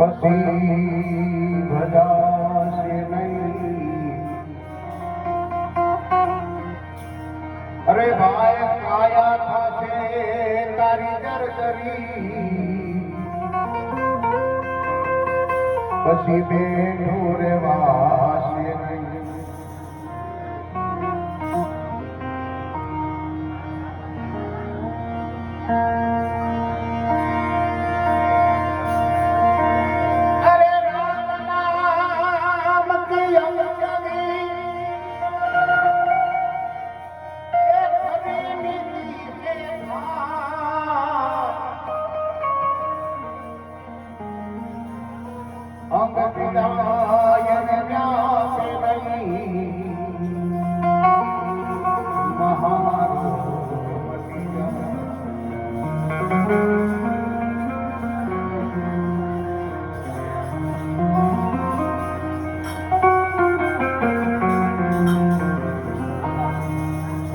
પછી ભજાશે નહીં. અરે ભાઈ કાયા થશે તારી જરજરી, પછી બેઠું રેવાશે નહીં. અંગ પીડાયને વ્યાસે નહીં, મહારોગ મટી જાય.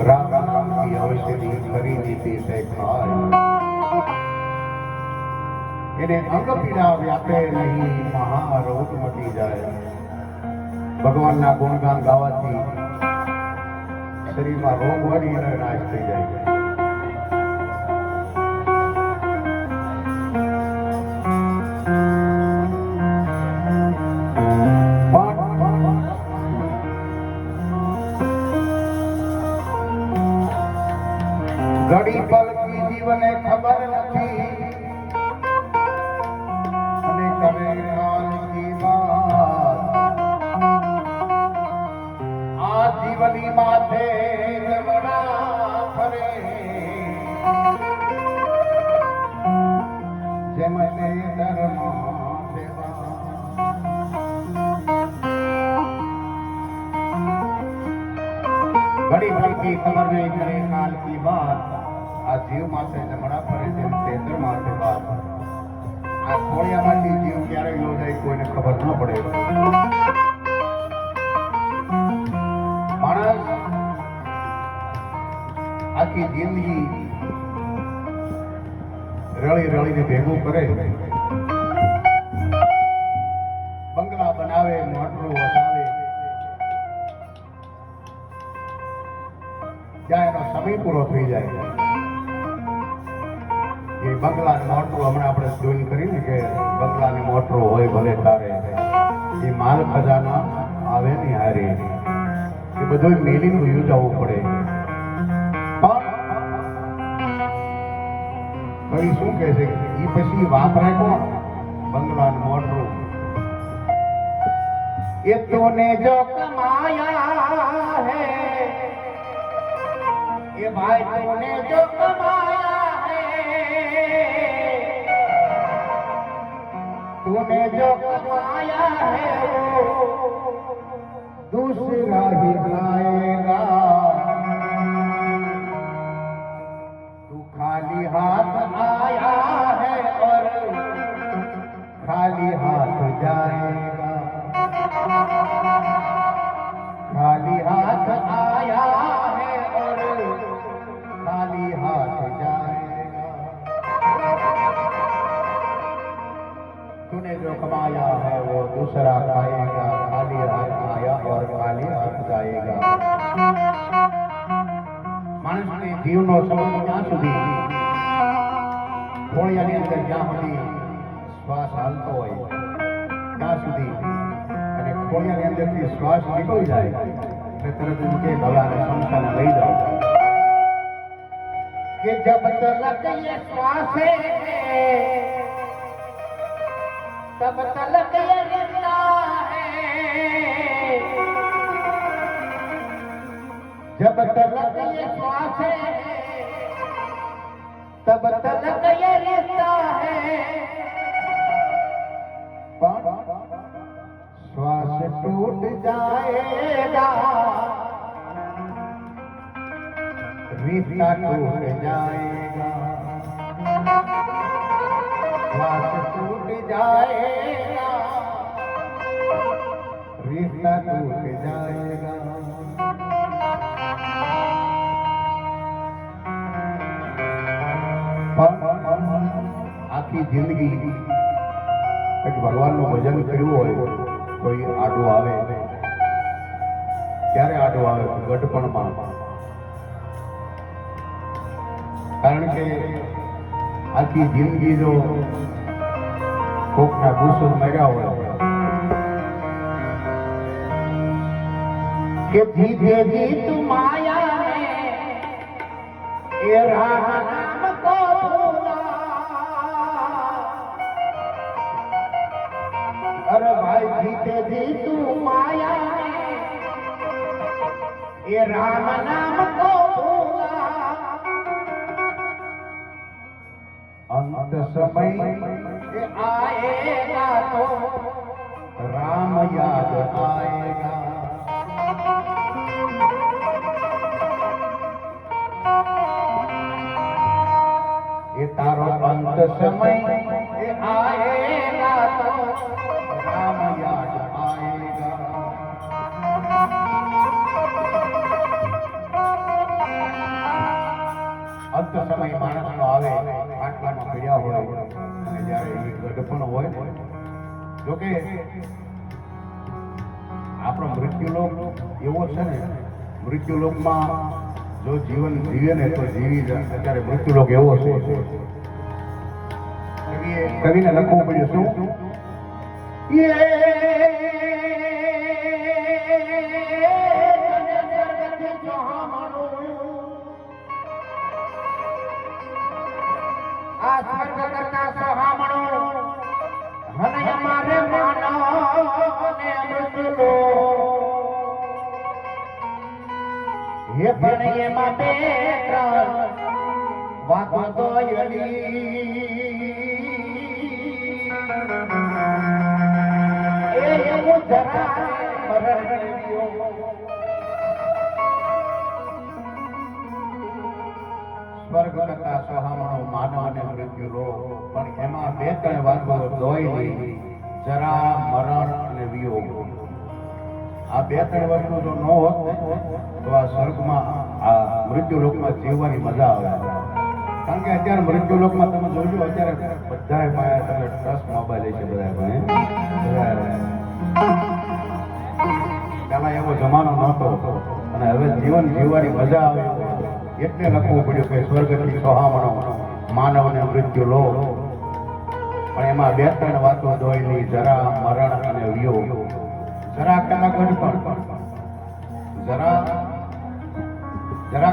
રામ રામ કી ઔષધિ ખરીદી તે ખાય, એને અંગ પીડા વ્યાપે નહીં, મહારોગ મટી જાય. ભગવાનના ગુણગાન ગાવાથી શરીરમાં રોગ વળી નાશ થઈ જાય. ઘડી પલકી જીવને ખબર નથી, करे काल की बात. आ जीवनी माथे जमना फरे, जमने धर्मा सेवा. घड़ी भर की खबर नहीं करे काल की बात. आ जीव माथे जमना फरे, जम चंद्र माथे बात. આ ખોળિયામાંથી જીવ ક્યારે યોજાય કોઈને ખબર ન પડે. માણસ આખી જિંદગી રળી રળીને ભેગું કરે, બંગલા બનાવે, મોટરું વસાવે, જ્યાં એનો સમય પૂરો થઈ જાય. એ બંગલાની મોટરું હમણાં આપણે જોઈન કરીને કે બંગલાની મોટરું હોય ભલે તારે, એ માલ ખજાના આવે ને હારે, એ બધું મેલીનું યોજાવવું પડે. પણ શું કહે છે એ પછી વાપરાય કોણ? બંગલાનું મોટરું. એ તોને જો કમાયા હે, એ ભાઈ તોને જો કમાયા, तूने जो कमाया है वो दूसरा ही खाएगा. तू खाली हाथ आया है और खाली हाथ जाएगा. खाली हाथ आया है और खाली हाथ जाएगा. तूने जो कमाया है वो दूसरा खाएगा. खाली हाथ आया और खाली हाथ जाएगा. માણસને જીવનો સંબંધ ક્યાં સુધી? ખોળિયાની અંદર જ્યાં સુધી શ્વાસ હાલતો હોય ત્યાં સુધી. અને ખોળિયાની અંદરથી શ્વાસ નીકળી જાય એટલે તરત એમ કે ભગવાને સંસ્થાને લઈ જાઓ. કે જબ તલક ये श्वास है तब तलक ये रिश्ता है. जब तलक ये श्वास है तब तलक ये रिश्ता है. श्वास टूट जाएगा, रिश्ता टूट जाएगा. श्वास टूट जाएगा, रिश्ता टूट जाएगा. આખી જિંદગી કંઈક ભગવાનનું ભજન કર્યું હોય તો એ આડું આવે. ક્યારે આડું આવે? ગઢપણમાં. કારણ કે આખી જિંદગી જો કોકના ગુસ્સો મર્યા હોય કે જીતે જીत माया में ये राम नाम को भूला. अरे भाई जीते जीत माया में ये राम नाम को भूला. अंत समय ये आएगा तो राम याद आएगा. ये तारो अंत समय ये आएगा तो राम याद आएगा. અંત સમય માણસનો આવે આટલામાં પડ્યા હોય અને જ્યારે એ ગઢપણ હોય જોકે આપણો મૃત્યુલોક એવો છે ને, મૃત્યુલોકમાં જો જીવન જીવે ને તો જીવી જાય. અત્યારે મૃત્યુલોક એવો છે, કવિને લખવું પડ્યું શું? ये આ સ્વર્ગ કરતા સહામણો અને અમારે માનો ને અમૃતલો એ પણ એમાં બે ત્રણ વાતો દોયડી એ એવું જરા મરણ્યો. સ્વર્ગ કરતા સહામણો માનવ અને મૃત્યુ લો, પણ એમાં બે ત્રણ વાતો દોયડી, જરા, મરણ અને વિયોગ. આ બે ત્રણ વસ્તુ જો ન હોત ને તો આ સ્વર્ગમાં આ મૃત્યુલોકમાં જીવવાની મજા આવે. કારણ કે અત્યારે મૃત્યુલોકમાં તમે જોજો, અત્યારે બધાય પાસે તમે ટચ મોબાઈલ છે, બધા પાસે. પહેલા એવો જમાનો નહોતો અને હવે જીવન જીવવાની મજા આવે એટલે લખવું પડ્યું કે સ્વર્ગથી સોહામણો માનવ ને મૃત્યુ લો, પણ એમાં બે ત્રણ વાતો દોયલી, જરા, મરણ અને વિયોગ. જરા કદા ગઢપણ, જરા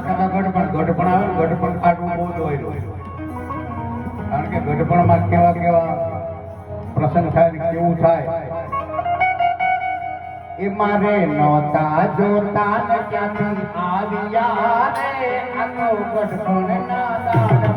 કદા ગઢપણ આવે. ગઢપણ ખાટું બહુ દોયલું, કારણ કે ગઢપણમાં કેવા કેવા પ્રસંગ થાય ને કેવું થાય. એ મારે નોતા જોતા ને ક્યાંથી આવ્યા રે આ તો ગઢપણ ના દાન